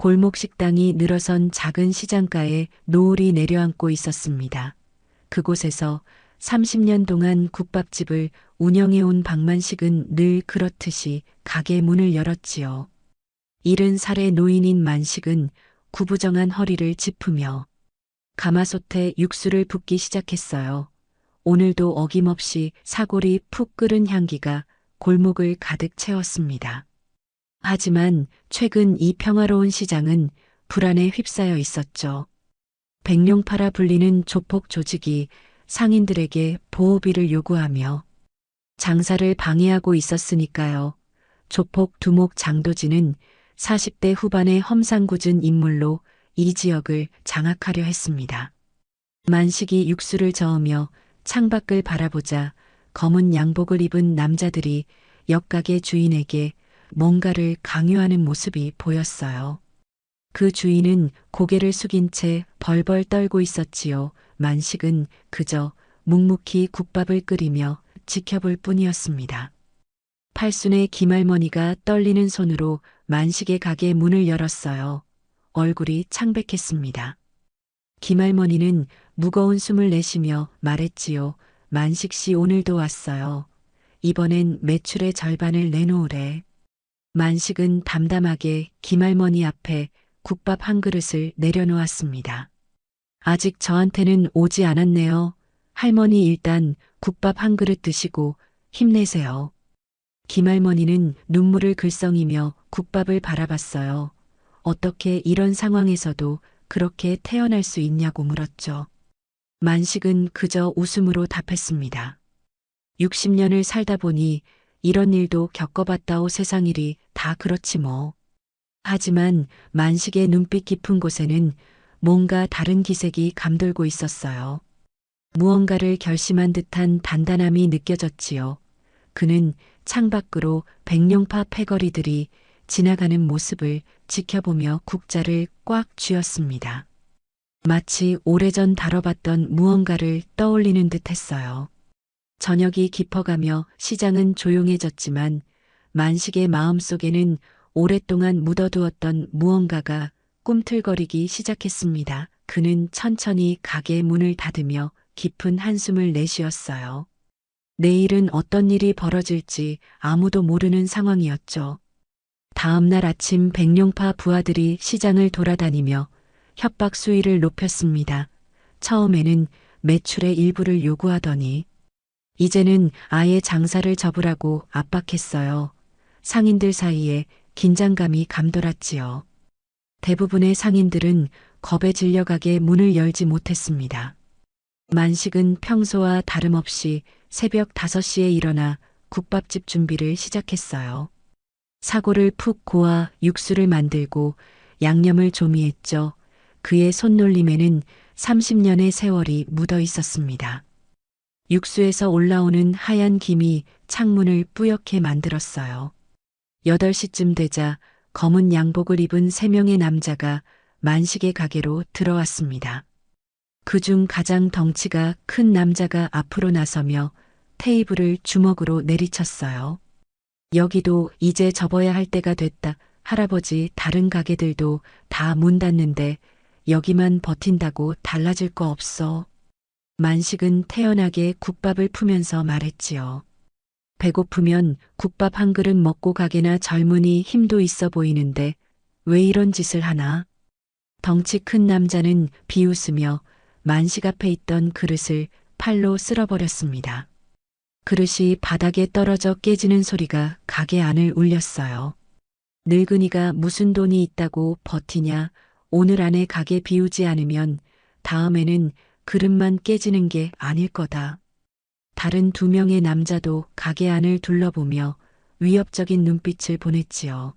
골목 식당이 늘어선 작은 시장가에 노을이 내려앉고 있었습니다. 그곳에서 30년 동안 국밥집을 운영해온 박만식은 늘 그렇듯이 가게 문을 열었지요. 70살의 노인인 만식은 구부정한 허리를 짚으며 가마솥에 육수를 붓기 시작했어요. 오늘도 어김없이 사골이 푹 끓은 향기가 골목을 가득 채웠습니다. 하지만 최근 이 평화로운 시장은 불안에 휩싸여 있었죠. 백룡파라 불리는 조폭 조직이 상인들에게 보호비를 요구하며 장사를 방해하고 있었으니까요. 조폭 두목 장도진은 40대 후반의 험상궂은 인물로 이 지역을 장악하려 했습니다. 만식이 육수를 저으며 창밖을 바라보자 검은 양복을 입은 남자들이 옆가게 주인에게 뭔가를 강요하는 모습이 보였어요. 그 주인은 고개를 숙인 채 벌벌 떨고 있었지요. 만식은 그저 묵묵히 국밥을 끓이며 지켜볼 뿐이었습니다. 팔순의 김할머니가 떨리는 손으로 만식의 가게 문을 열었어요. 얼굴이 창백했습니다. 김할머니는 무거운 숨을 내쉬며 말했지요. 만식 씨 오늘도 왔어요. 이번엔 매출의 절반을 내놓으래. 만식은 담담하게 김할머니 앞에 국밥 한 그릇을 내려놓았습니다. 아직 저한테는 오지 않았네요. 할머니 일단 국밥 한 그릇 드시고 힘내세요. 김할머니는 눈물을 글썽이며 국밥을 바라봤어요. 어떻게 이런 상황에서도 그렇게 태어날 수 있냐고 물었죠. 만식은 그저 웃음으로 답했습니다. 60년을 살다 보니 이런 일도 겪어봤다오. 세상 일이 다 그렇지 뭐. 하지만 만식의 눈빛 깊은 곳에는 뭔가 다른 기색이 감돌고 있었어요. 무언가를 결심한 듯한 단단함이 느껴졌지요. 그는 창밖으로 백룡파 패거리들이 지나가는 모습을 지켜보며 국자를 꽉 쥐었습니다. 마치 오래전 다뤄봤던 무언가를 떠올리는 듯 했어요. 저녁이 깊어가며 시장은 조용해졌지만 만식의 마음속에는 오랫동안 묻어두었던 무언가가 꿈틀거리기 시작했습니다. 그는 천천히 가게 문을 닫으며 깊은 한숨을 내쉬었어요. 내일은 어떤 일이 벌어질지 아무도 모르는 상황이었죠. 다음 날 아침 백룡파 부하들이 시장을 돌아다니며 협박 수위를 높였습니다. 처음에는 매출의 일부를 요구하더니 이제는 아예 장사를 접으라고 압박했어요. 상인들 사이에 긴장감이 감돌았지요. 대부분의 상인들은 겁에 질려가게 문을 열지 못했습니다. 만식은 평소와 다름없이 새벽 5시에 일어나 국밥집 준비를 시작했어요. 사골을 푹 고아 육수를 만들고 양념을 조미했죠. 그의 손놀림에는 30년의 세월이 묻어 있었습니다. 육수에서 올라오는 하얀 김이 창문을 뿌옇게 만들었어요. 8시쯤 되자 검은 양복을 입은 3명의 남자가 만식의 가게로 들어왔습니다. 그중 가장 덩치가 큰 남자가 앞으로 나서며 테이블을 주먹으로 내리쳤어요. 여기도 이제 접어야 할 때가 됐다. 할아버지, 다른 가게들도 다 문 닫는데 여기만 버틴다고 달라질 거 없어. 만식은 태연하게 국밥을 푸면서 말했지요. 배고프면 국밥 한 그릇 먹고 가게나. 젊은이 힘도 있어 보이는데 왜 이런 짓을 하나? 덩치 큰 남자는 비웃으며 만식 앞에 있던 그릇을 팔로 쓸어버렸습니다. 그릇이 바닥에 떨어져 깨지는 소리가 가게 안을 울렸어요. 늙은이가 무슨 돈이 있다고 버티냐. 오늘 안에 가게 비우지 않으면 다음에는 그릇만 깨지는 게 아닐 거다. 다른 2명의 남자도 가게 안을 둘러보며 위협적인 눈빛을 보냈지요.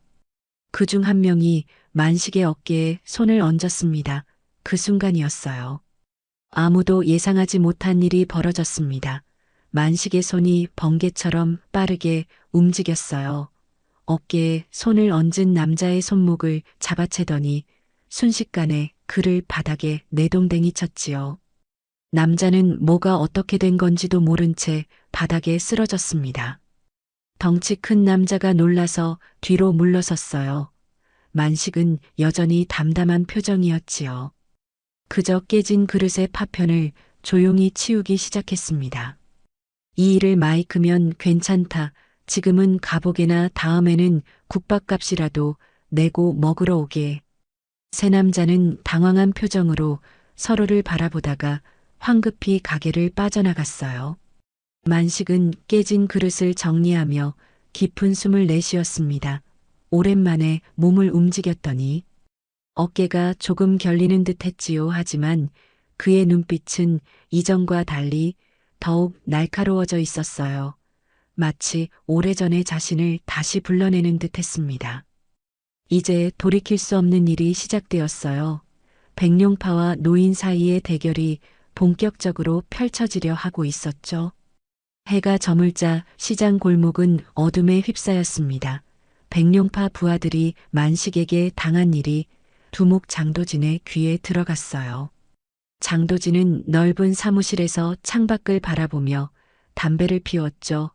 그중 한 명이 만식의 어깨에 손을 얹었습니다. 그 순간이었어요. 아무도 예상하지 못한 일이 벌어졌습니다. 만식의 손이 번개처럼 빠르게 움직였어요. 어깨에 손을 얹은 남자의 손목을 잡아채더니 순식간에 그를 바닥에 내동댕이 쳤지요. 남자는 뭐가 어떻게 된 건지도 모른 채 바닥에 쓰러졌습니다. 덩치 큰 남자가 놀라서 뒤로 물러섰어요. 만식은 여전히 담담한 표정이었지요. 그저 깨진 그릇의 파편을 조용히 치우기 시작했습니다. 이 일을 마이크면 괜찮다. 지금은 가보게나 다음에는 국밥값이라도 내고 먹으러 오게. 세 남자는 당황한 표정으로 서로를 바라보다가 황급히 가게를 빠져나갔어요. 만식은 깨진 그릇을 정리하며 깊은 숨을 내쉬었습니다. 오랜만에 몸을 움직였더니 어깨가 조금 결리는 듯 했지요. 하지만 그의 눈빛은 이전과 달리 더욱 날카로워져 있었어요. 마치 오래전의 자신을 다시 불러내는 듯 했습니다. 이제 돌이킬 수 없는 일이 시작되었어요. 백룡파와 노인 사이의 대결이 본격적으로 펼쳐지려 하고 있었죠. 해가 저물자 시장 골목은 어둠에 휩싸였습니다. 백룡파 부하들이 만식에게 당한 일이 두목 장도진의 귀에 들어갔어요. 장도진은 넓은 사무실에서 창밖을 바라보며 담배를 피웠죠.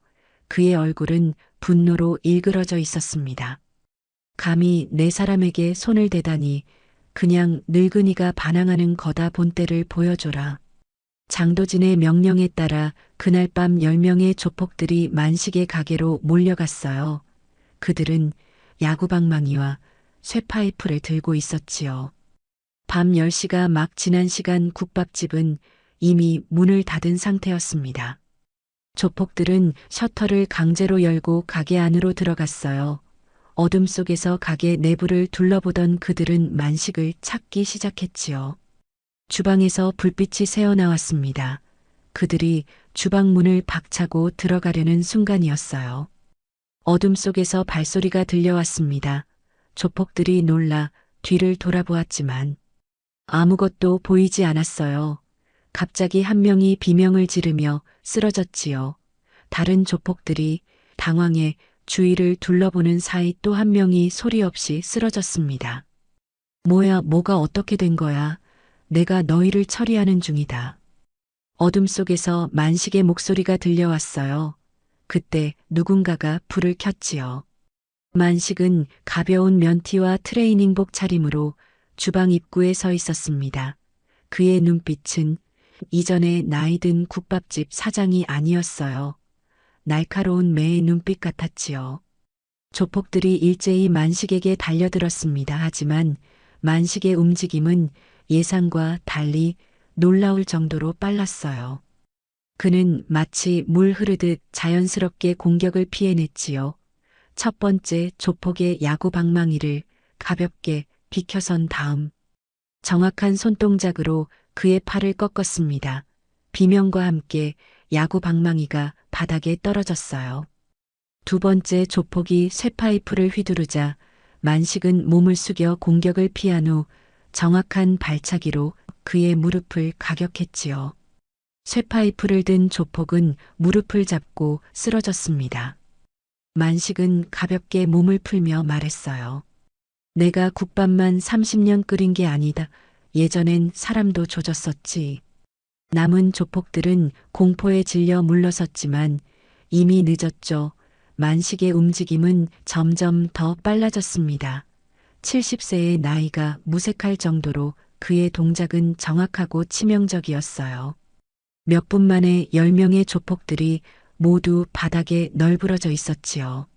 그의 얼굴은 분노로 일그러져 있었습니다. 감히 내 사람에게 손을 대다니 그냥 늙은이가 반항하는 거다 본때를 보여줘라. 장도진의 명령에 따라 그날 밤 10명의 조폭들이 만식의 가게로 몰려갔어요. 그들은 야구방망이와 쇠파이프를 들고 있었지요. 밤 10시가 막 지난 시간 국밥집은 이미 문을 닫은 상태였습니다. 조폭들은 셔터를 강제로 열고 가게 안으로 들어갔어요. 어둠 속에서 가게 내부를 둘러보던 그들은 만식을 찾기 시작했지요. 주방에서 불빛이 새어나왔습니다. 그들이 주방 문을 박차고 들어가려는 순간이었어요. 어둠 속에서 발소리가 들려왔습니다. 조폭들이 놀라 뒤를 돌아보았지만 아무것도 보이지 않았어요. 갑자기 한 명이 비명을 지르며 쓰러졌지요. 다른 조폭들이 당황해 주위를 둘러보는 사이 또 한 명이 소리 없이 쓰러졌습니다. 뭐야, 뭐가 어떻게 된 거야? 내가 너희를 처리하는 중이다. 어둠 속에서 만식의 목소리가 들려왔어요. 그때 누군가가 불을 켰지요. 만식은 가벼운 면티와 트레이닝복 차림으로 주방 입구에 서 있었습니다. 그의 눈빛은 이전에 나이든 국밥집 사장이 아니었어요. 날카로운 매의 눈빛 같았지요. 조폭들이 일제히 만식에게 달려들었습니다. 하지만 만식의 움직임은 예상과 달리 놀라울 정도로 빨랐어요. 그는 마치 물 흐르듯 자연스럽게 공격을 피해냈지요. 첫 번째 조폭의 야구 방망이를 가볍게 비켜선 다음 정확한 손동작으로 그의 팔을 꺾었습니다. 비명과 함께 야구 방망이가 바닥에 떨어졌어요. 두 번째 조폭이 쇠파이프를 휘두르자 만식은 몸을 숙여 공격을 피한 후 정확한 발차기로 그의 무릎을 가격했지요. 쇠파이프를 든 조폭은 무릎을 잡고 쓰러졌습니다. 만식은 가볍게 몸을 풀며 말했어요. 내가 국밥만 30년 끓인 게 아니다. 예전엔 사람도 조졌었지. 남은 조폭들은 공포에 질려 물러섰지만 이미 늦었죠. 만식의 움직임은 점점 더 빨라졌습니다. 70세의 나이가 무색할 정도로 그의 동작은 정확하고 치명적이었어요. 몇 분 만에 10명의 조폭들이 모두 바닥에 널브러져 있었지요.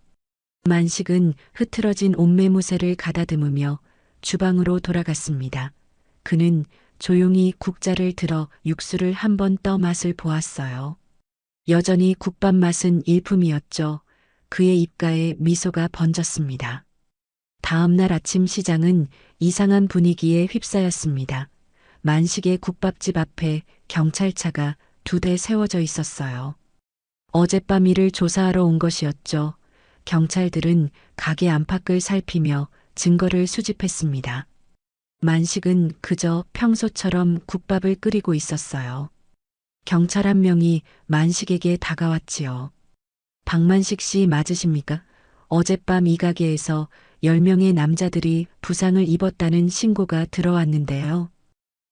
만식은 흐트러진 옷매무새를 가다듬으며 주방으로 돌아갔습니다. 그는 조용히 국자를 들어 육수를 한 번 떠 맛을 보았어요. 여전히 국밥 맛은 일품이었죠. 그의 입가에 미소가 번졌습니다. 다음 날 아침 시장은 이상한 분위기에 휩싸였습니다. 만식의 국밥집 앞에 경찰차가 2대 세워져 있었어요. 어젯밤 일을 조사하러 온 것이었죠. 경찰들은 가게 안팎을 살피며 증거를 수집했습니다. 만식은 그저 평소처럼 국밥을 끓이고 있었어요. 경찰 한 명이 만식에게 다가왔지요. 박만식 씨 맞으십니까? 어젯밤 이 가게에서 10명의 남자들이 부상을 입었다는 신고가 들어왔는데요.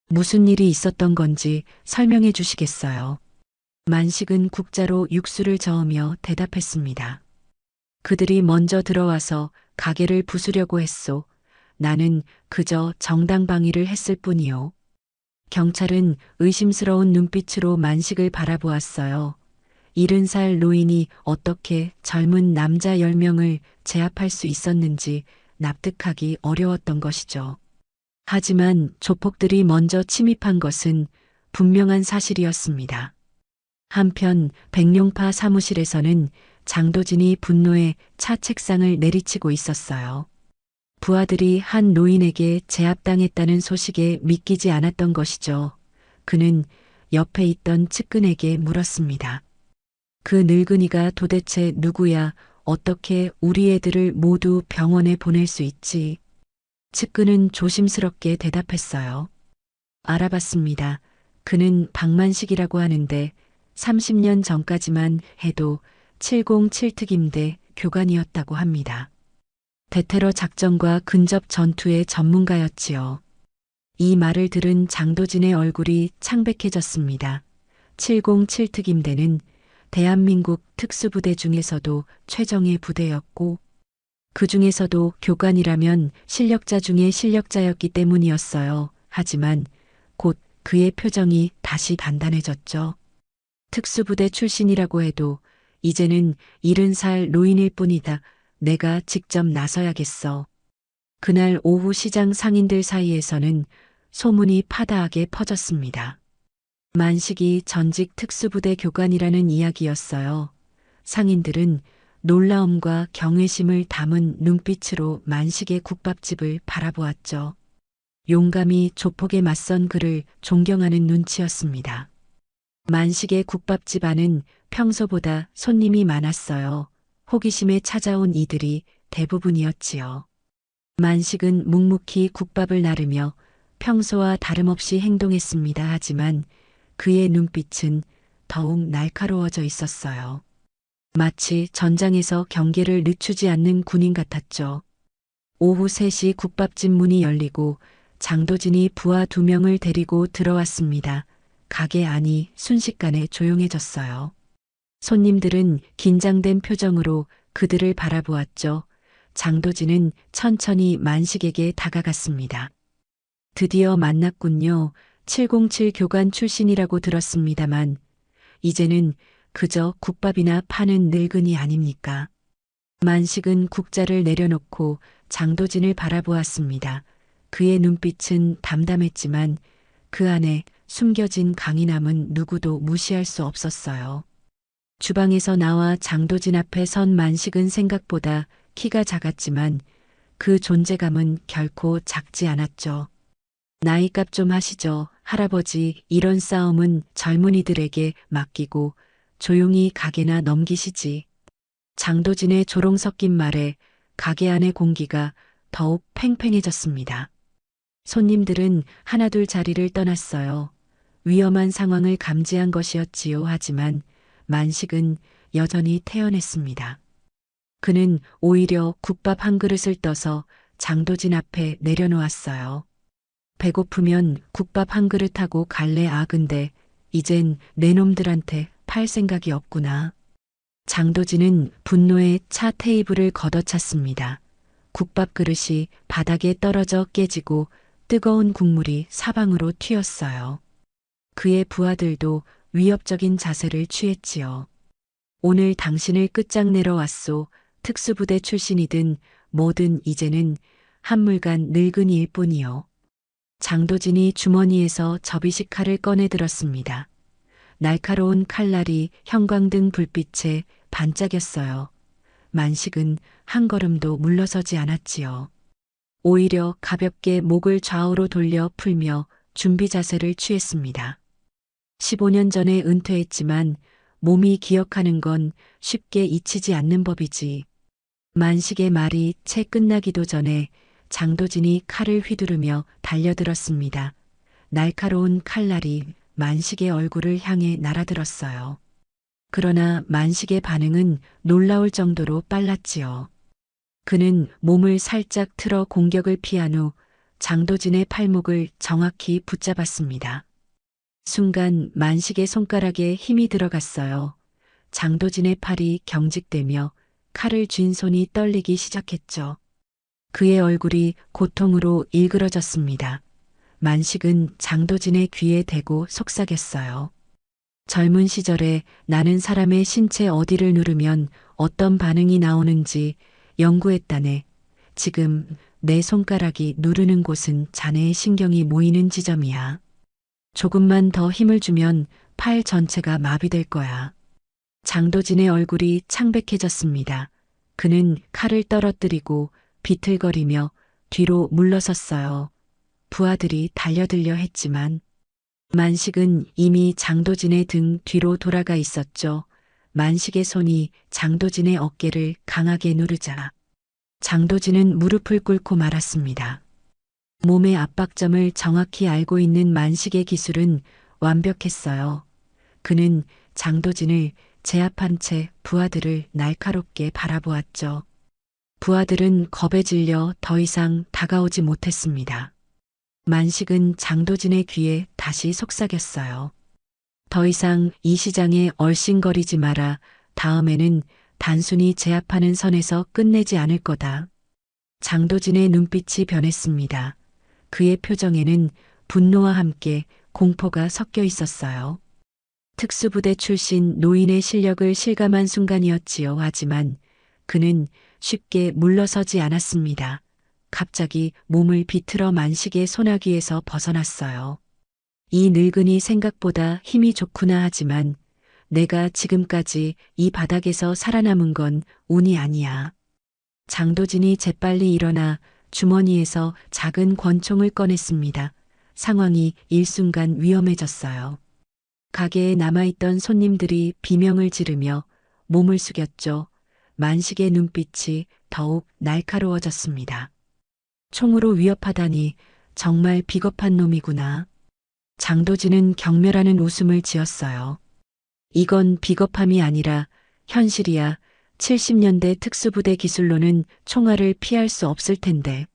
무슨 일이 있었던 건지 설명해 주시겠어요? 만식은 국자로 육수를 저으며 대답했습니다. 그들이 먼저 들어와서 가게를 부수려고 했소. 나는 그저 정당방위를 했을 뿐이요. 경찰은 의심스러운 눈빛으로 만식을 바라보았어요. 70살 노인이 어떻게 젊은 남자 10명을 제압할 수 있었는지 납득하기 어려웠던 것이죠. 하지만 조폭들이 먼저 침입한 것은 분명한 사실이었습니다. 한편 백룡파 사무실에서는 장도진이 분노에 차 책상을 내리치고 있었어요. 부하들이 한 노인에게 제압당했다는 소식에 믿기지 않았던 것이죠. 그는 옆에 있던 측근에게 물었습니다. 그 늙은이가 도대체 누구야? 어떻게 우리 애들을 모두 병원에 보낼 수 있지? 측근은 조심스럽게 대답했어요. 알아봤습니다. 그는 박만식이라고 하는데 30년 전까지만 해도 707특임대 교관이었다고 합니다. 대테러 작전과 근접 전투의 전문가였지요. 이 말을 들은 장도진의 얼굴이 창백해졌습니다. 707특임대는 대한민국 특수부대 중에서도 최정예 부대였고 그 중에서도 교관이라면 실력자 중에 실력자였기 때문이었어요. 하지만 곧 그의 표정이 다시 단단해졌죠. 특수부대 출신이라고 해도 이제는 70살 노인일 뿐이다. 내가 직접 나서야겠어. 그날 오후 시장 상인들 사이에서는 소문이 파다하게 퍼졌습니다. 만식이 전직 특수부대 교관이라는 이야기였어요. 상인들은 놀라움과 경외심을 담은 눈빛으로 만식의 국밥집을 바라보았죠. 용감히 조폭에 맞선 그를 존경하는 눈치였습니다. 만식의 국밥집 안은 평소보다 손님이 많았어요. 호기심에 찾아온 이들이 대부분이었지요. 만식은 묵묵히 국밥을 나르며 평소와 다름없이 행동했습니다. 하지만 그의 눈빛은 더욱 날카로워져 있었어요. 마치 전장에서 경계를 늦추지 않는 군인 같았죠. 오후 3시 국밥집 문이 열리고 장도진이 부하 2명을 데리고 들어왔습니다. 가게 안이 순식간에 조용해졌어요. 손님들은 긴장된 표정으로 그들을 바라보았죠. 장도진은 천천히 만식에게 다가갔습니다. 드디어 만났군요. 707 교관 출신이라고 들었습니다만 이제는 그저 국밥이나 파는 늙은이 아닙니까? 만식은 국자를 내려놓고 장도진을 바라보았습니다. 그의 눈빛은 담담했지만 그 안에 숨겨진 강인함은 누구도 무시할 수 없었어요. 주방에서 나와 장도진 앞에 선 만식은 생각보다 키가 작았지만 그 존재감은 결코 작지 않았죠. 나이값 좀 하시죠. 할아버지, 이런 싸움은 젊은이들에게 맡기고 조용히 가게나 넘기시지. 장도진의 조롱 섞인 말에 가게 안의 공기가 더욱 팽팽해졌습니다. 손님들은 하나둘 자리를 떠났어요. 위험한 상황을 감지한 것이었지요. 하지만 만식은 여전히 태연했습니다. 그는 오히려 국밥 한 그릇을 떠서 장도진 앞에 내려놓았어요. 배고프면 국밥 한 그릇하고 갈래. 근데 이젠 내 놈들한테 팔 생각이 없구나. 장도진은 분노에 차 테이블을 걷어찼습니다. 국밥 그릇이 바닥에 떨어져 깨지고 뜨거운 국물이 사방으로 튀었어요. 그의 부하들도 위협적인 자세를 취했지요. 오늘 당신을 끝장내러 왔소. 특수부대 출신이든 뭐든 이제는 한물간 늙은이일 뿐이요. 장도진이 주머니에서 접이식 칼을 꺼내 들었습니다. 날카로운 칼날이 형광등 불빛에 반짝였어요. 만식은 한 걸음도 물러서지 않았지요. 오히려 가볍게 목을 좌우로 돌려 풀며 준비 자세를 취했습니다. 15년 전에 은퇴했지만 몸이 기억하는 건 쉽게 잊히지 않는 법이지. 만식의 말이 채 끝나기도 전에 장도진이 칼을 휘두르며 달려들었습니다. 날카로운 칼날이 만식의 얼굴을 향해 날아들었어요. 그러나 만식의 반응은 놀라울 정도로 빨랐지요. 그는 몸을 살짝 틀어 공격을 피한 후 장도진의 팔목을 정확히 붙잡았습니다. 순간 만식의 손가락에 힘이 들어갔어요. 장도진의 팔이 경직되며 칼을 쥔 손이 떨리기 시작했죠. 그의 얼굴이 고통으로 일그러졌습니다. 만식은 장도진의 귀에 대고 속삭였어요. 젊은 시절에 나는 사람의 신체 어디를 누르면 어떤 반응이 나오는지 연구했다네. 지금 내 손가락이 누르는 곳은 자네의 신경이 모이는 지점이야. 조금만 더 힘을 주면 팔 전체가 마비될 거야. 장도진의 얼굴이 창백해졌습니다. 그는 칼을 떨어뜨리고 비틀거리며 뒤로 물러섰어요. 부하들이 달려들려 했지만 만식은 이미 장도진의 등 뒤로 돌아가 있었죠. 만식의 손이 장도진의 어깨를 강하게 누르자 장도진은 무릎을 꿇고 말았습니다. 몸의 압박점을 정확히 알고 있는 만식의 기술은 완벽했어요. 그는 장도진을 제압한 채 부하들을 날카롭게 바라보았죠. 부하들은 겁에 질려 더 이상 다가오지 못했습니다. 만식은 장도진의 귀에 다시 속삭였어요. 더 이상 이 시장에 얼씬거리지 마라. 다음에는 단순히 제압하는 선에서 끝내지 않을 거다. 장도진의 눈빛이 변했습니다. 그의 표정에는 분노와 함께 공포가 섞여 있었어요. 특수부대 출신 노인의 실력을 실감한 순간이었지요. 하지만 그는 쉽게 물러서지 않았습니다. 갑자기 몸을 비틀어 만식의 소나기에서 벗어났어요. 이 늙은이 생각보다 힘이 좋구나. 하지만 내가 지금까지 이 바닥에서 살아남은 건 운이 아니야. 장도진이 재빨리 일어나 주머니에서 작은 권총을 꺼냈습니다. 상황이 일순간 위험해졌어요. 가게에 남아있던 손님들이 비명을 지르며 몸을 숙였죠. 만식의 눈빛이 더욱 날카로워졌습니다. 총으로 위협하다니 정말 비겁한 놈이구나. 장도진은 경멸하는 웃음을 지었어요. 이건 비겁함이 아니라 현실이야. 70년대 특수부대 기술로는 총알을 피할 수 없을 텐데.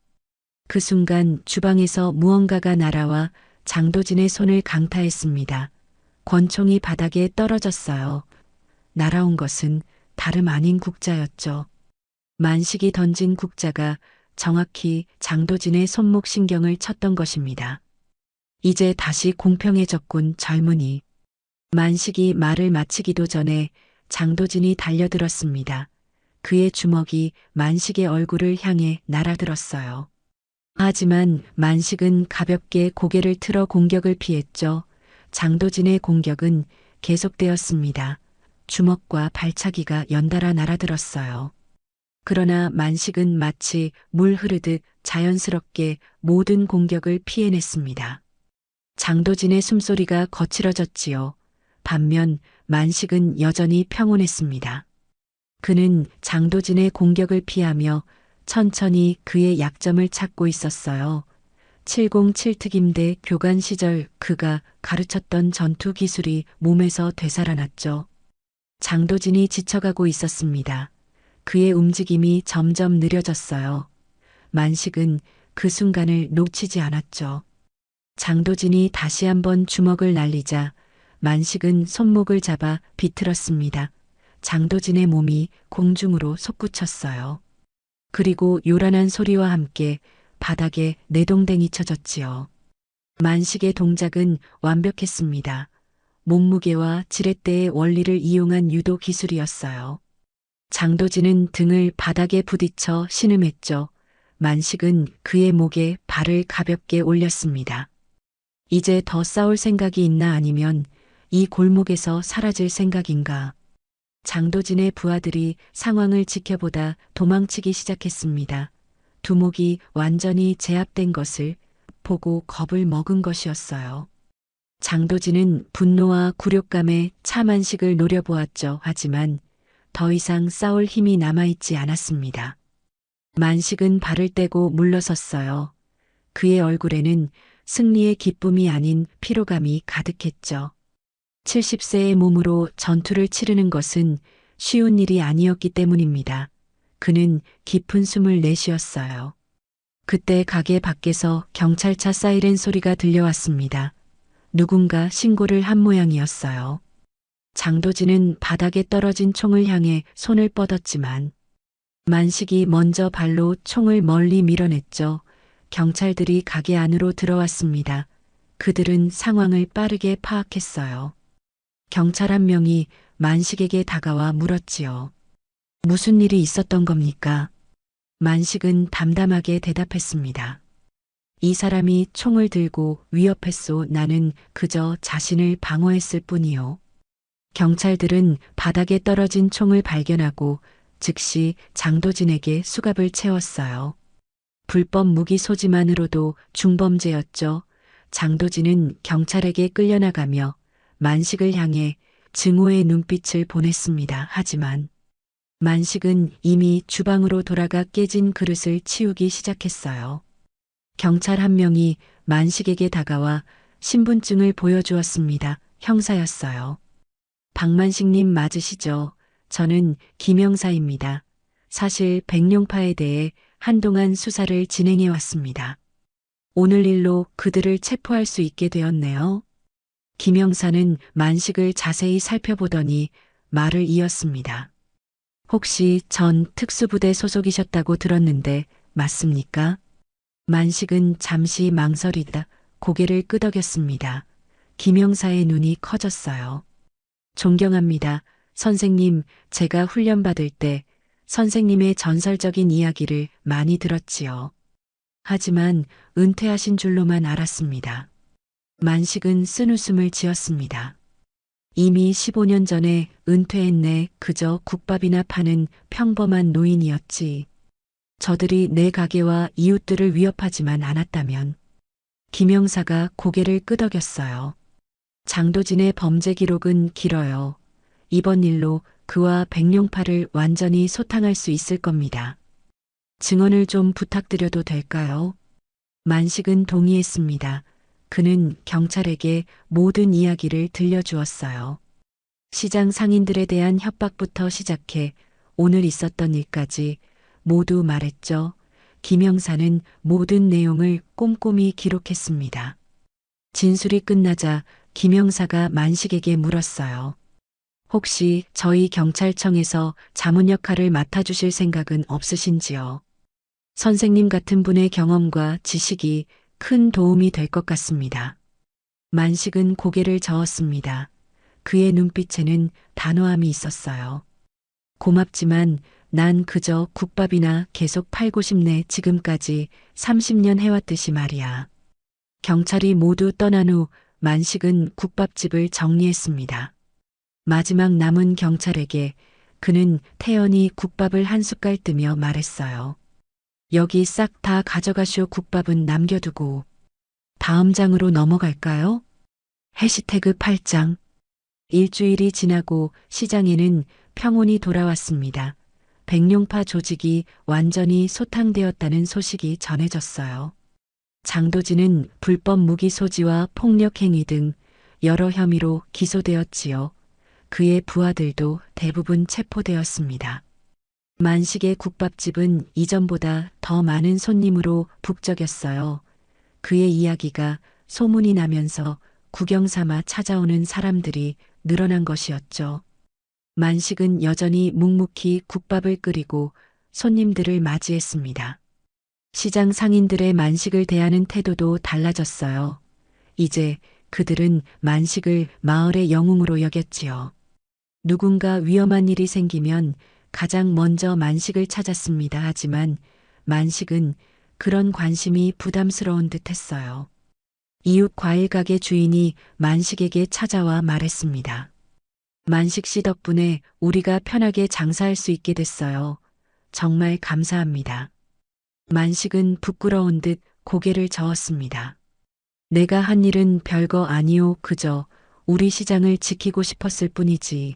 그 순간 주방에서 무언가가 날아와 장도진의 손을 강타했습니다. 권총이 바닥에 떨어졌어요. 날아온 것은 다름 아닌 국자였죠. 만식이 던진 국자가 정확히 장도진의 손목 신경을 쳤던 것입니다. 이제 다시 공평해졌군. 젊은이. 만식이 말을 마치기도 전에 장도진이 달려들었습니다. 그의 주먹이 만식의 얼굴을 향해 날아들었어요. 하지만 만식은 가볍게 고개를 틀어 공격을 피했죠. 장도진의 공격은 계속되었습니다. 주먹과 발차기가 연달아 날아들었어요. 그러나 만식은 마치 물 흐르듯 자연스럽게 모든 공격을 피해냈습니다. 장도진의 숨소리가 거칠어졌지요. 반면 만식은 여전히 평온했습니다. 그는 장도진의 공격을 피하며 천천히 그의 약점을 찾고 있었어요. 707 특임대 교관 시절 그가 가르쳤던 전투 기술이 몸에서 되살아났죠. 장도진이 지쳐가고 있었습니다. 그의 움직임이 점점 느려졌어요. 만식은 그 순간을 놓치지 않았죠. 장도진이 다시 한번 주먹을 날리자 만식은 손목을 잡아 비틀었습니다. 장도진의 몸이 공중으로 솟구쳤어요. 그리고 요란한 소리와 함께 바닥에 내동댕이 쳐졌지요. 만식의 동작은 완벽했습니다. 몸무게와 지렛대의 원리를 이용한 유도 기술이었어요. 장도진은 등을 바닥에 부딪혀 신음했죠. 만식은 그의 목에 발을 가볍게 올렸습니다. 이제 더 싸울 생각이 있나 아니면 이 골목에서 사라질 생각인가. 장도진의 부하들이 상황을 지켜보다 도망치기 시작했습니다. 두목이 완전히 제압된 것을 보고 겁을 먹은 것이었어요. 장도진은 분노와 굴욕감에 차 만식을 노려보았죠. 하지만 더 이상 싸울 힘이 남아있지 않았습니다. 만식은 발을 떼고 물러섰어요. 그의 얼굴에는 승리의 기쁨이 아닌 피로감이 가득했죠. 70세의 몸으로 전투를 치르는 것은 쉬운 일이 아니었기 때문입니다. 그는 깊은 숨을 내쉬었어요. 그때 가게 밖에서 경찰차 사이렌 소리가 들려왔습니다. 누군가 신고를 한 모양이었어요. 장도진은 바닥에 떨어진 총을 향해 손을 뻗었지만 만식이 먼저 발로 총을 멀리 밀어냈죠. 경찰들이 가게 안으로 들어왔습니다. 그들은 상황을 빠르게 파악했어요. 경찰 한 명이 만식에게 다가와 물었지요. 무슨 일이 있었던 겁니까? 만식은 담담하게 대답했습니다. 이 사람이 총을 들고 위협했소. 나는 그저 자신을 방어했을 뿐이요. 경찰들은 바닥에 떨어진 총을 발견하고 즉시 장도진에게 수갑을 채웠어요. 불법 무기 소지만으로도 중범죄였죠. 장도진은 경찰에게 끌려나가며 만식을 향해 증오의 눈빛을 보냈습니다. 하지만 만식은 이미 주방으로 돌아가 깨진 그릇을 치우기 시작했어요. 경찰 한 명이 만식에게 다가와 신분증을 보여주었습니다. 형사였어요. 박만식님 맞으시죠? 저는 김영사입니다. 사실 백룡파에 대해 한동안 수사를 진행해 왔습니다. 오늘 일로 그들을 체포할 수 있게 되었네요. 김영사는 만식을 자세히 살펴보더니 말을 이었습니다. 혹시 전 특수부대 소속이셨다고 들었는데 맞습니까? 만식은 잠시 망설이다 고개를 끄덕였습니다. 김영사의 눈이 커졌어요. 존경합니다. 선생님, 제가 훈련받을 때 선생님의 전설적인 이야기를 많이 들었지요. 하지만 은퇴하신 줄로만 알았습니다. 만식은 쓴웃음을 지었습니다. 이미 15년 전에 은퇴했네. 그저 국밥이나 파는 평범한 노인이었지. 저들이 내 가게와 이웃들을 위협하지만 않았다면. 김영사가 고개를 끄덕였어요. 장도진의 범죄 기록은 길어요. 이번 일로 그와 백룡파를 완전히 소탕할 수 있을 겁니다. 증언을 좀 부탁드려도 될까요? 만식은 동의했습니다. 그는 경찰에게 모든 이야기를 들려주었어요. 시장 상인들에 대한 협박부터 시작해 오늘 있었던 일까지 모두 말했죠. 김영사는 모든 내용을 꼼꼼히 기록했습니다. 진술이 끝나자 김영사가 만식에게 물었어요. 혹시 저희 경찰청에서 자문 역할을 맡아주실 생각은 없으신지요? 선생님 같은 분의 경험과 지식이 큰 도움이 될 것 같습니다. 만식은 고개를 저었습니다. 그의 눈빛에는 단호함이 있었어요. 고맙지만 난 그저 국밥이나 계속 팔고 싶네. 지금까지 30년 해왔듯이 말이야. 경찰이 모두 떠난 후 만식은 국밥집을 정리했습니다. 마지막 남은 경찰에게 그는 태연히 국밥을 한 숟갈 뜨며 말했어요. 여기 싹 다 가져가시오. 국밥은 남겨두고. 다음 장으로 넘어갈까요? 해시태그 8장. 일주일이 지나고 시장에는 평온이 돌아왔습니다. 백룡파 조직이 완전히 소탕되었다는 소식이 전해졌어요. 장도진은 불법 무기 소지와 폭력 행위 등 여러 혐의로 기소되었지요. 그의 부하들도 대부분 체포되었습니다. 만식의 국밥집은 이전보다 더 많은 손님으로 북적였어요. 그의 이야기가 소문이 나면서 구경 삼아 찾아오는 사람들이 늘어난 것이었죠. 만식은 여전히 묵묵히 국밥을 끓이고 손님들을 맞이했습니다. 시장 상인들의 만식을 대하는 태도도 달라졌어요. 이제 그들은 만식을 마을의 영웅으로 여겼지요. 누군가 위험한 일이 생기면 가장 먼저 만식을 찾았습니다. 하지만 만식은 그런 관심이 부담스러운 듯 했어요. 이웃 과일 가게 주인이 만식에게 찾아와 말했습니다. 만식 씨 덕분에 우리가 편하게 장사할 수 있게 됐어요. 정말 감사합니다. 만식은 부끄러운 듯 고개를 저었습니다. 내가 한 일은 별거 아니오. 그저 우리 시장을 지키고 싶었을 뿐이지.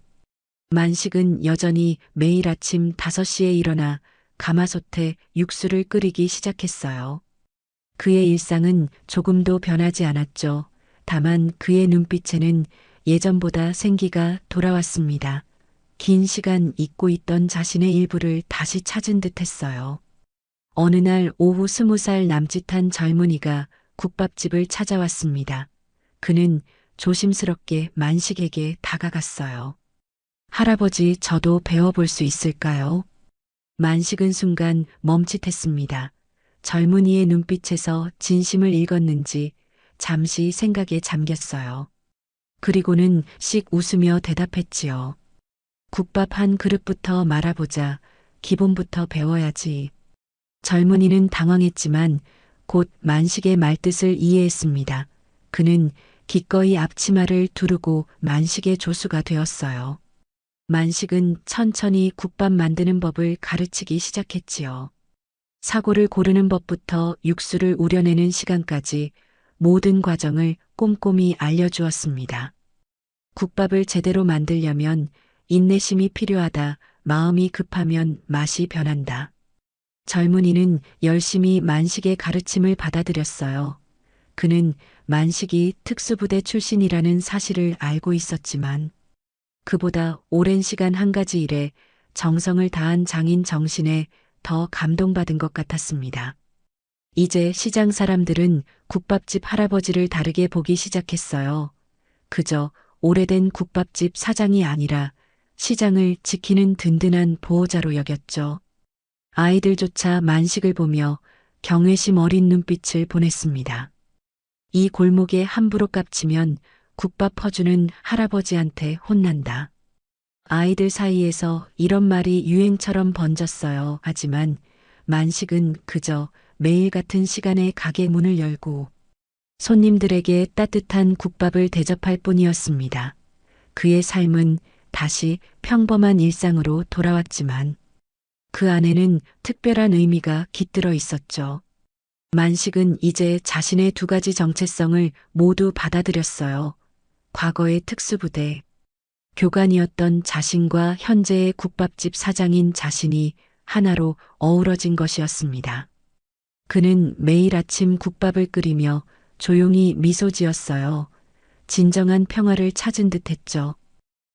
만식은 여전히 매일 아침 5시에 일어나 가마솥에 육수를 끓이기 시작했어요. 그의 일상은 조금도 변하지 않았죠. 다만 그의 눈빛에는 예전보다 생기가 돌아왔습니다. 긴 시간 잊고 있던 자신의 일부를 다시 찾은 듯 했어요. 어느 날 오후 20살 남짓한 젊은이가 국밥집을 찾아왔습니다. 그는 조심스럽게 만식에게 다가갔어요. 할아버지, 저도 배워볼 수 있을까요? 만식은 순간 멈칫했습니다. 젊은이의 눈빛에서 진심을 읽었는지 잠시 생각에 잠겼어요. 그리고는 씩 웃으며 대답했지요. 국밥 한 그릇부터 말아보자. 기본부터 배워야지. 젊은이는 당황했지만 곧 만식의 말뜻을 이해했습니다. 그는 기꺼이 앞치마를 두르고 만식의 조수가 되었어요. 만식은 천천히 국밥 만드는 법을 가르치기 시작했지요. 사고를 고르는 법부터 육수를 우려내는 시간까지 모든 과정을 꼼꼼히 알려주었습니다. 국밥을 제대로 만들려면 인내심이 필요하다. 마음이 급하면 맛이 변한다. 젊은이는 열심히 만식의 가르침을 받아들였어요. 그는 만식이 특수부대 출신이라는 사실을 알고 있었지만 그보다 오랜 시간 한 가지 일에 정성을 다한 장인 정신에 더 감동받은 것 같았습니다. 이제 시장 사람들은 국밥집 할아버지를 다르게 보기 시작했어요. 그저 오래된 국밥집 사장이 아니라 시장을 지키는 든든한 보호자로 여겼죠. 아이들조차 만식을 보며 경외심 어린 눈빛을 보냈습니다. 이 골목에 함부로 깝치면 국밥 퍼주는 할아버지한테 혼난다. 아이들 사이에서 이런 말이 유행처럼 번졌어요. 하지만 만식은 그저 매일 같은 시간에 가게 문을 열고 손님들에게 따뜻한 국밥을 대접할 뿐이었습니다. 그의 삶은 다시 평범한 일상으로 돌아왔지만 그 안에는 특별한 의미가 깃들어 있었죠. 만식은 이제 자신의 두 가지 정체성을 모두 받아들였어요. 과거의 특수부대, 교관이었던 자신과 현재의 국밥집 사장인 자신이 하나로 어우러진 것이었습니다. 그는 매일 아침 국밥을 끓이며 조용히 미소 지었어요. 진정한 평화를 찾은 듯 했죠.